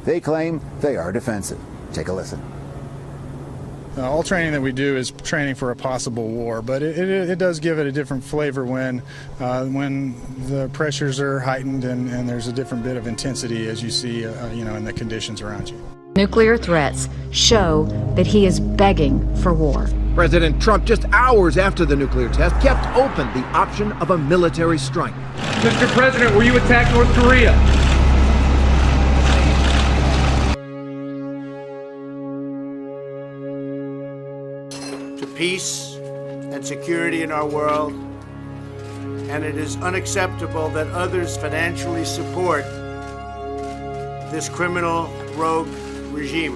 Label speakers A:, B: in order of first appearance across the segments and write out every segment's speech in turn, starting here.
A: They claim they are defensive. Take a listen.
B: All training that we do is training for a possible war, but it does give it a different flavor when the pressures are heightened and there's a different bit of intensity as you see, in the conditions around you.
C: Nuclear threats show that he is begging for war.
D: President Trump, just hours after the nuclear test, kept open the option of a military strike.
E: Mr. President, will you attack North Korea?
F: Peace and security in our world, and it is unacceptable that others financially support this criminal rogue regime.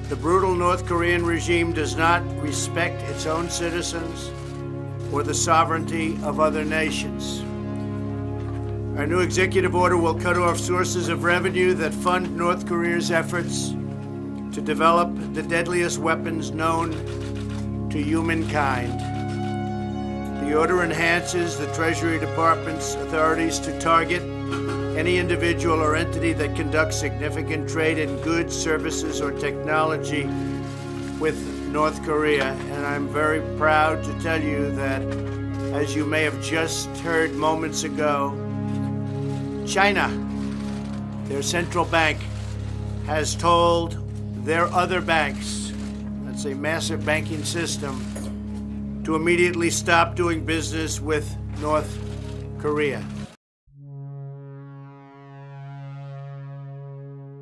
F: The brutal North Korean regime does not respect its own citizens or the sovereignty of other nations. Our new executive order will cut off sources of revenue that fund North Korea's efforts to develop the deadliest weapons known to humankind. The order enhances the Treasury Department's authorities to target any individual or entity that conducts significant trade in goods, services, or technology with North Korea. And I'm very proud to tell you that, as you may have just heard moments ago, China, their central bank, has told their other banks, that's a massive banking system, to immediately stop doing business with North Korea.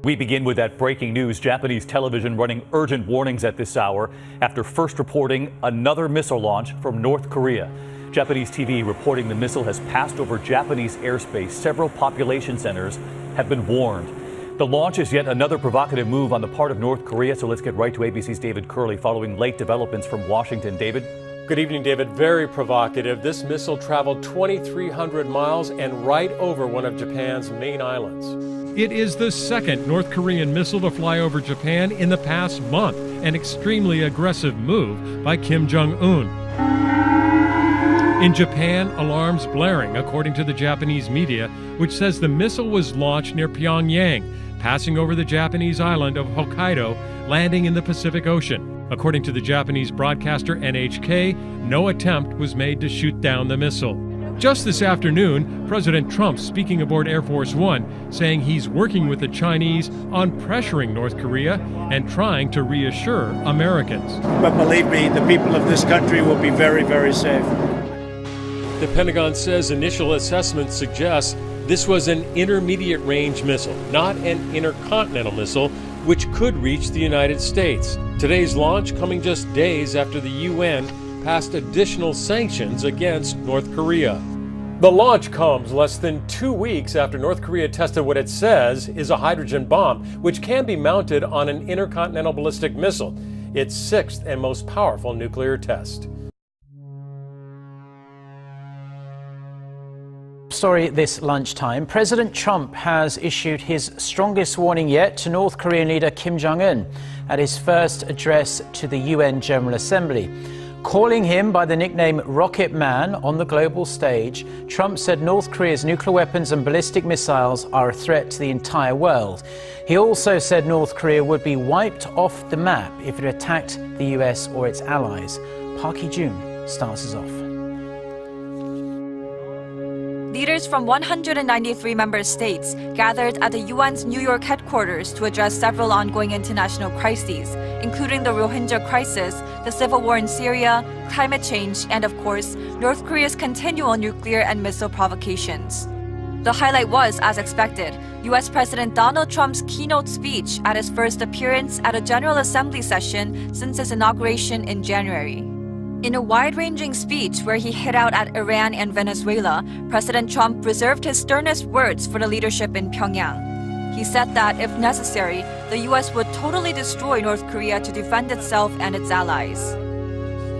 G: We begin with that breaking news. Japanese television running urgent warnings at this hour after first reporting another missile launch from North Korea. Japanese TV reporting the missile has passed over Japanese airspace. Several population centers have been warned. The launch is yet another provocative move on the part of North Korea. So let's get right to ABC's David Curley following late developments from Washington. David?
H: Good evening, David. Very provocative. This missile traveled 2,300 miles and right over one of Japan's main islands.
I: It is the second North Korean missile to fly over Japan in the past month, an extremely aggressive move by Kim Jong-un. In Japan, alarms blaring, according to the Japanese media, which says the missile was launched near Pyongyang, passing over the Japanese island of Hokkaido, landing in the Pacific Ocean. According to the Japanese broadcaster NHK, no attempt was made to shoot down the missile. Just this afternoon, President Trump speaking aboard Air Force One, saying he's working with the Chinese on pressuring North Korea and trying to reassure Americans.
F: But believe me, the people of this country will be very, very safe.
H: The Pentagon says initial assessment suggests this was an intermediate range missile, not an intercontinental missile, which could reach the United States. Today's launch coming just days after the UN passed additional sanctions against North Korea. The launch comes less than 2 weeks after North Korea tested what it says is a hydrogen bomb, which can be mounted on an intercontinental ballistic missile, its sixth and most powerful nuclear test.
J: Story this lunchtime. President Trump has issued his strongest warning yet to North Korean leader Kim Jong-un at his first address to the UN General Assembly. Calling him by the nickname Rocket Man on the global stage, Trump said North Korea's nuclear weapons and ballistic missiles are a threat to the entire world. He also said North Korea would be wiped off the map if it attacked the US or its allies. Park Hee-jun starts us off.
K: Leaders from 193 member states gathered at the UN's New York headquarters to address several ongoing international crises, including the Rohingya crisis, the civil war in Syria, climate change, and of course, North Korea's continual nuclear and missile provocations. The highlight was, as expected, US President Donald Trump's keynote speech at his first appearance at a General Assembly session since his inauguration in January. In a wide-ranging speech where he hit out at Iran and Venezuela, President Trump reserved his sternest words for the leadership in Pyongyang. He said that, if necessary, the U.S. would totally destroy North Korea to defend itself and its allies.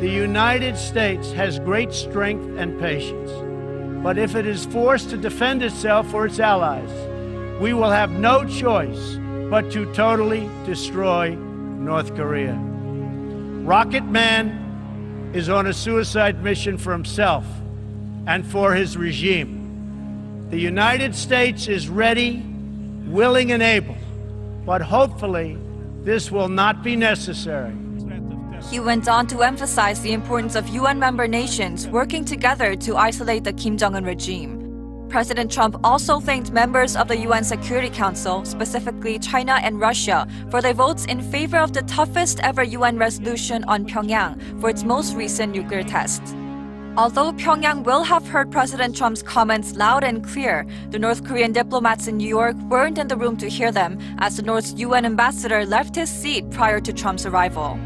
F: The United States has great strength and patience, but if it is forced to defend itself or its allies, we will have no choice but to totally destroy North Korea. Rocket Man is on a suicide mission for himself and for his regime. The United States is ready, willing and able. But hopefully, this will not be necessary.
K: He went on to emphasize the importance of UN member nations working together to isolate the Kim Jong-un regime. President Trump also thanked members of the UN Security Council, specifically China and Russia, for their votes in favor of the toughest ever UN resolution on Pyongyang for its most recent nuclear test. Although Pyongyang will have heard President Trump's comments loud and clear, the North Korean diplomats in New York weren't in the room to hear them, as the North's UN ambassador left his seat prior to Trump's arrival.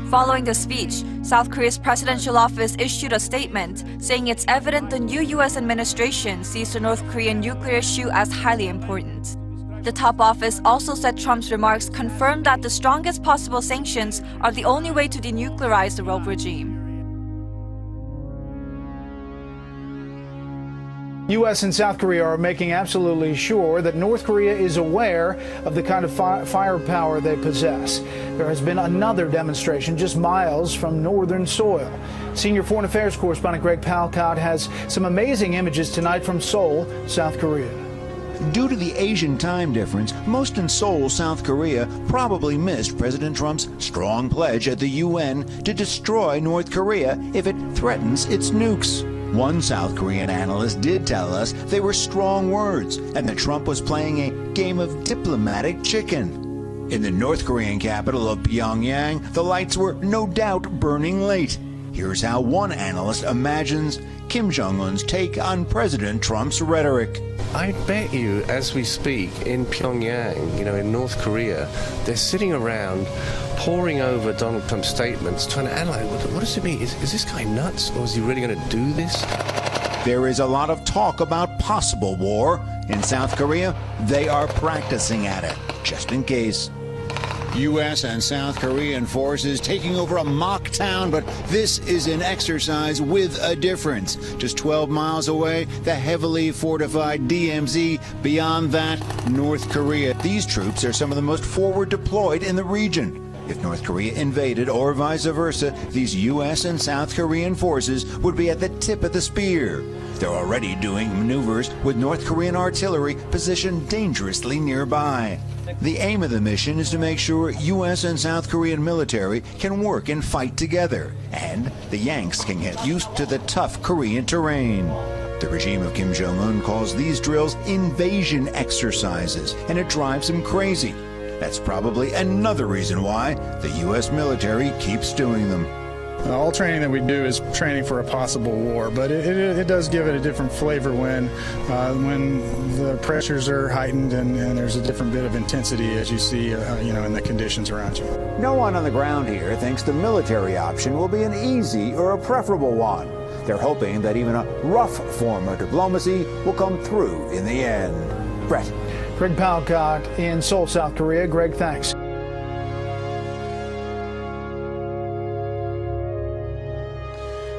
K: Following the speech, South Korea's presidential office issued a statement saying it's evident the new U.S. administration sees the North Korean nuclear issue as highly important. The top office also said Trump's remarks confirmed that the strongest possible sanctions are the only way to denuclearize the rogue regime.
L: U.S. and South Korea are making absolutely sure that North Korea is aware of the kind of firepower they possess. There has been another demonstration just miles from northern soil. Senior foreign affairs correspondent Greg Palcott has some amazing images tonight from Seoul, South Korea.
A: Due to the Asian time difference, most in Seoul, South Korea probably missed President Trump's strong pledge at the UN to destroy North Korea if it threatens its nukes. One South Korean analyst did tell us they were strong words and that Trump was playing a game of diplomatic chicken. In the North Korean capital of Pyongyang, the lights were no doubt burning late. Here's how one analyst imagines Kim Jong-un's take on President Trump's rhetoric.
M: I bet you, as we speak, in Pyongyang, in North Korea, they're sitting around poring over Donald Trump's statements, trying to analyze, what does it mean? Is this guy nuts, or is he really going to do this?
A: There is a lot of talk about possible war. In South Korea, they are practicing at it, just in case. U.S. and South Korean forces taking over a mock town, but this is an exercise with a difference. Just 12 miles away, the heavily fortified DMZ. Beyond that, North Korea. These troops are some of the most forward deployed in the region. If North Korea invaded or vice versa, these U.S. and South Korean forces would be at the tip of the spear. They're already doing maneuvers with North Korean artillery positioned dangerously nearby. The aim of the mission is to make sure U.S. and South Korean military can work and fight together, and the Yanks can get used to the tough Korean terrain. The regime of Kim Jong-un calls these drills invasion exercises, and it drives him crazy. That's probably another reason why the U.S. military keeps doing them.
B: All training that we do is training for a possible war, but it does give it a different flavor when the pressures are heightened and there's a different bit of intensity as you see, in the conditions around you.
A: No one on the ground here thinks the military option will be an easy or a preferable one. They're hoping that even a rough form of diplomacy will come through in the end. Brett.
L: Greg Palcott in Seoul, South Korea. Greg, thanks.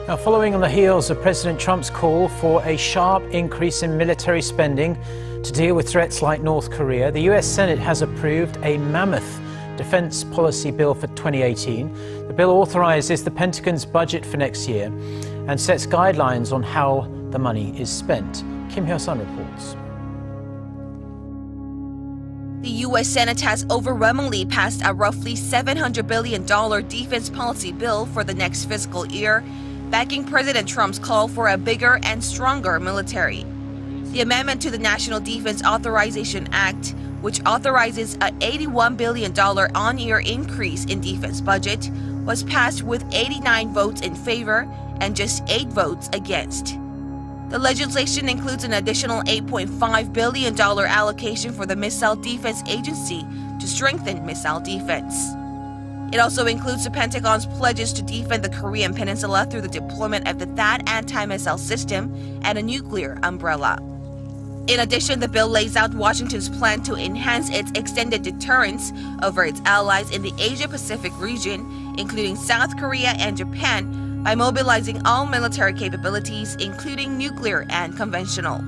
J: Now, following on the heels of President Trump's call for a sharp increase in military spending to deal with threats like North Korea, the U.S. Senate has approved a mammoth defense policy bill for 2018. The bill authorizes the Pentagon's budget for next year and sets guidelines on how the money is spent. Kim Hyo-sun reports.
N: The U.S. Senate has overwhelmingly passed a roughly $700 billion defense policy bill for the next fiscal year, backing President Trump's call for a bigger and stronger military. The amendment to the National Defense Authorization Act, which authorizes an $81 billion on-year increase in defense budget, was passed with 89 votes in favor and just 8 votes against. The legislation includes an additional $8.5 billion allocation for the Missile Defense Agency to strengthen missile defense. It also includes the Pentagon's pledges to defend the Korean Peninsula through the deployment of the THAAD anti-missile system and a nuclear umbrella. In addition, the bill lays out Washington's plan to enhance its extended deterrence over its allies in the Asia-Pacific region, including South Korea and Japan, by mobilizing all military capabilities, including nuclear and conventional.